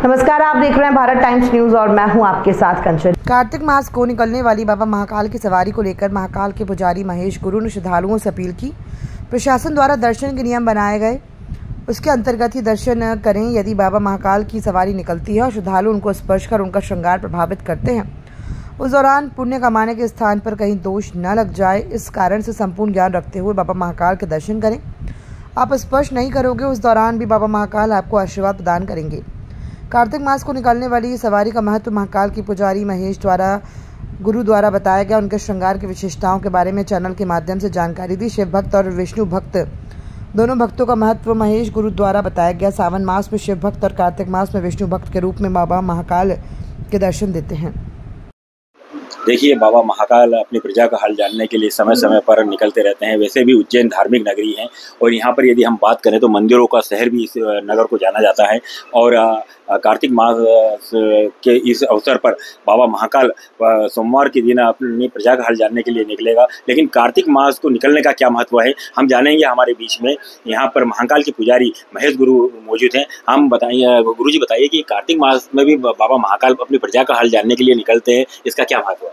नमस्कार, आप देख रहे हैं भारत टाइम्स न्यूज और मैं हूं आपके साथ कंचन। कार्तिक मास को निकलने वाली बाबा महाकाल की सवारी को लेकर महाकाल के पुजारी महेश गुरु ने श्रद्धालुओं से अपील की। प्रशासन द्वारा दर्शन के नियम बनाए गए, उसके अंतर्गत ही दर्शन करें। यदि बाबा महाकाल की सवारी निकलती है और श्रद्धालु उनको स्पर्श कर उनका श्रृंगार प्रभावित करते हैं, उस दौरान पुण्य कमाने के स्थान पर कहीं दोष न लग जाए, इस कारण से संपूर्ण ज्ञान रखते हुए बाबा महाकाल के दर्शन करें। आप स्पर्श नहीं करोगे, उस दौरान भी बाबा महाकाल आपको आशीर्वाद प्रदान करेंगे। कार्तिक मास को निकलने वाली सवारी का महत्व महाकाल की पुजारी महेश गुरु द्वारा बताया गया। उनके श्रृंगार की विशेषताओं के बारे में चैनल के माध्यम से जानकारी दी। शिव भक्त और विष्णु भक्त दोनों भक्तों का महत्व महेश गुरु द्वारा बताया गया। सावन मास में शिव भक्त और कार्तिक मास में विष्णु भक्त के रूप में बाबा महाकाल के दर्शन देते हैं। देखिए, बाबा महाकाल अपनी प्रजा का हाल जानने के लिए समय समय पर निकलते रहते हैं। वैसे भी उज्जैन धार्मिक नगरी है और यहाँ पर यदि हम बात करें तो मंदिरों का शहर भी इस नगर को जाना जाता है। और कार्तिक मास के इस अवसर पर बाबा महाकाल सोमवार के दिन अपनी प्रजा का हाल जानने के लिए निकलेगा। लेकिन कार्तिक मास को निकलने का क्या महत्व है, हम जानेंगे। हमारे बीच में यहाँ पर महाकाल के पुजारी महेश गुरु मौजूद हैं। हम बताइए, गुरु जी बताइए कि कार्तिक मास में भी बाबा महाकाल अपनी प्रजा का हाल जानने के लिए निकलते हैं, इसका क्या महत्व है?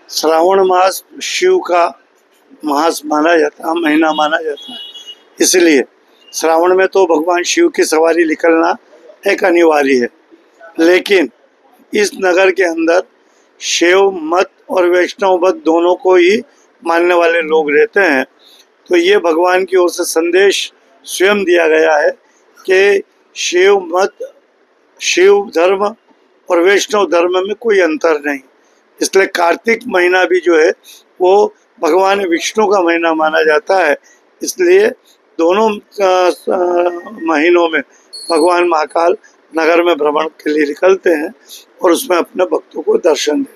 श्रावण मास शिव का मास माना जाता है, महीना माना जाता है। इसलिए श्रावण में तो भगवान शिव की सवारी निकलना एक अनिवार्य है। लेकिन इस नगर के अंदर शैव मत और वैष्णव मत दोनों को ही मानने वाले लोग रहते हैं। तो ये भगवान की ओर से संदेश स्वयं दिया गया है कि शैव मत, शिव धर्म और वैष्णव धर्म में कोई अंतर नहीं। इसलिए कार्तिक महीना भी जो है वो भगवान विष्णु का महीना माना जाता है। इसलिए दोनों महीनों में भगवान महाकाल नगर में भ्रमण के लिए निकलते हैं और उसमें अपने भक्तों को दर्शन दें।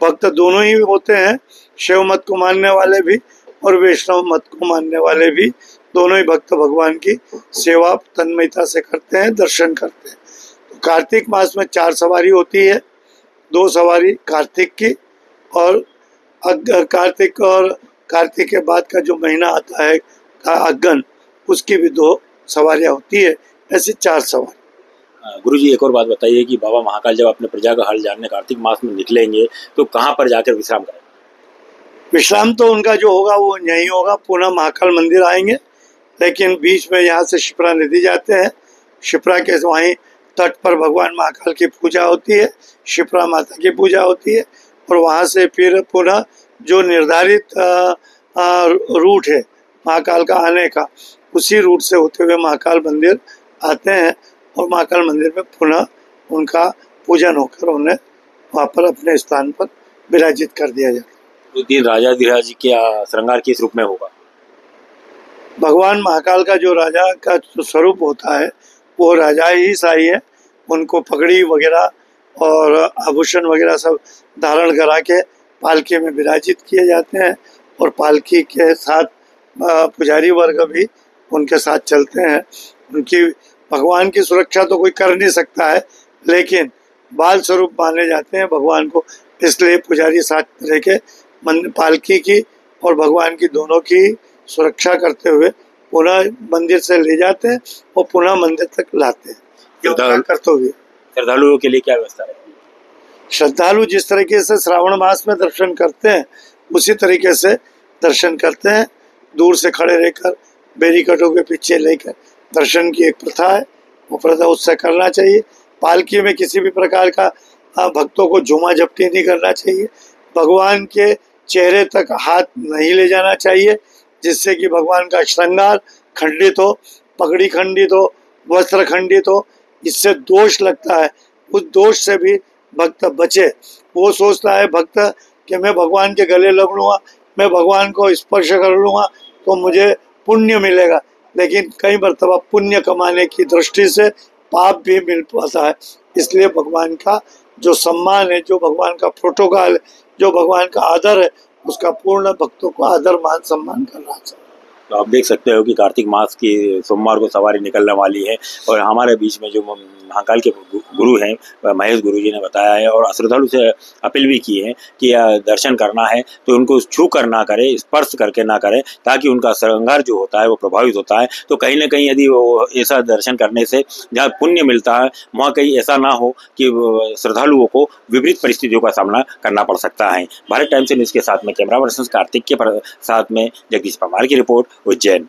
भक्त दोनों ही होते हैं, शिव मत को मानने वाले भी और वैष्णव मत को मानने वाले भी। दोनों ही भक्त भगवान की सेवा तन्मयता से करते हैं, दर्शन करते हैं। तो कार्तिक मास में 4 सवारी होती है, 2 सवारी कार्तिक की और कार्तिक और कार्तिक के बाद का जो महीना आता है अगन, उसकी भी 2 सवारियां होती है। ऐसे 4 सवारी। गुरुजी, एक और बात बताइए कि बाबा महाकाल जब अपने प्रजा का हाल जानने कार्तिक मास में निकलेंगे तो कहाँ पर जाकर विश्राम करेंगे? विश्राम तो उनका जो होगा वो यहीं होगा, पुनः महाकाल मंदिर आएंगे। लेकिन बीच में यहाँ से शिप्रा नदी जाते हैं, शिप्रा के वहीं तट पर भगवान महाकाल की पूजा होती है, शिप्रा माता की पूजा होती है। और वहाँ से फिर पुनः जो निर्धारित रूट है महाकाल का आने का, उसी रूट से होते हुए महाकाल मंदिर आते हैं और महाकाल मंदिर में पुनः उनका पूजन होकर उन्हें वहाँ पर अपने स्थान पर विराजित कर दिया जाता है। उस दिन राजाधिराज के श्रृंगार किस रूप में होगा? भगवान महाकाल का जो राजा का स्वरूप होता है वो राजा ही साई है। उनको पगड़ी वगैरह और आभूषण वगैरह सब धारण करा के पालकी में विराजित किए जाते हैं और पालकी के साथ पुजारी वर्ग भी उनके साथ चलते हैं। उनकी भगवान की सुरक्षा तो कोई कर नहीं सकता है, लेकिन बाल स्वरूप माने जाते हैं भगवान को। इसलिए पुजारी साथ रह के पालकी की और भगवान की दोनों की सुरक्षा करते हुए पुनः मंदिर से ले जाते हैं और पुनः मंदिर तक लाते हैं। श्रद्धालुओं के लिए क्या व्यवस्था है? श्रद्धालु जिस तरीके से श्रावण मास में दर्शन करते हैं उसी तरीके से दर्शन करते हैं। दूर से खड़े रहकर बैरिकेडों के पीछे लेकर दर्शन की एक प्रथा है, वो प्रथा उससे करना चाहिए। पालकी में किसी भी प्रकार का भक्तों को झूमा झपटी नहीं करना चाहिए। भगवान के चेहरे तक हाथ नहीं ले जाना चाहिए, जिससे कि भगवान का श्रृंगार खंडित हो, पगड़ी खंडित हो, वस्त्र खंडित हो। इससे दोष लगता है, उस दोष से भी भक्त बचे। वो सोचता है भक्त कि मैं भगवान के गले लग लूँगा, मैं भगवान को स्पर्श कर लूँगा तो मुझे पुण्य मिलेगा। लेकिन कई मर्तबा पुण्य कमाने की दृष्टि से पाप भी मिल पाता है। इसलिए भगवान का जो सम्मान है, जो भगवान का प्रोटोकॉल है, जो भगवान का आदर है, उसका पूर्ण भक्तों को आदर मान सम्मान करना चाहिए। तो आप देख सकते हो कि कार्तिक मास की सोमवार को सवारी निकलने वाली है और हमारे बीच में जो महाकाल के गुरु हैं महेश गुरु जी ने बताया है, और श्रद्धालु से अपील भी की है कि दर्शन करना है तो उनको छू कर ना करे, स्पर्श करके ना करे, ताकि उनका श्रृंगार जो होता है वो प्रभावित होता है। तो कहीं ना कहीं यदि वो ऐसा दर्शन करने से जहाँ पुण्य मिलता है वहाँ कहीं ऐसा ना हो कि श्रद्धालुओं को विपरीत परिस्थितियों का सामना करना पड़ सकता है। भारत टाइम्स न्यूज़ के साथ में कैमरा पर्सन कार्तिक के साथ में जगदीश परमार की रिपोर्ट, उज्जैन।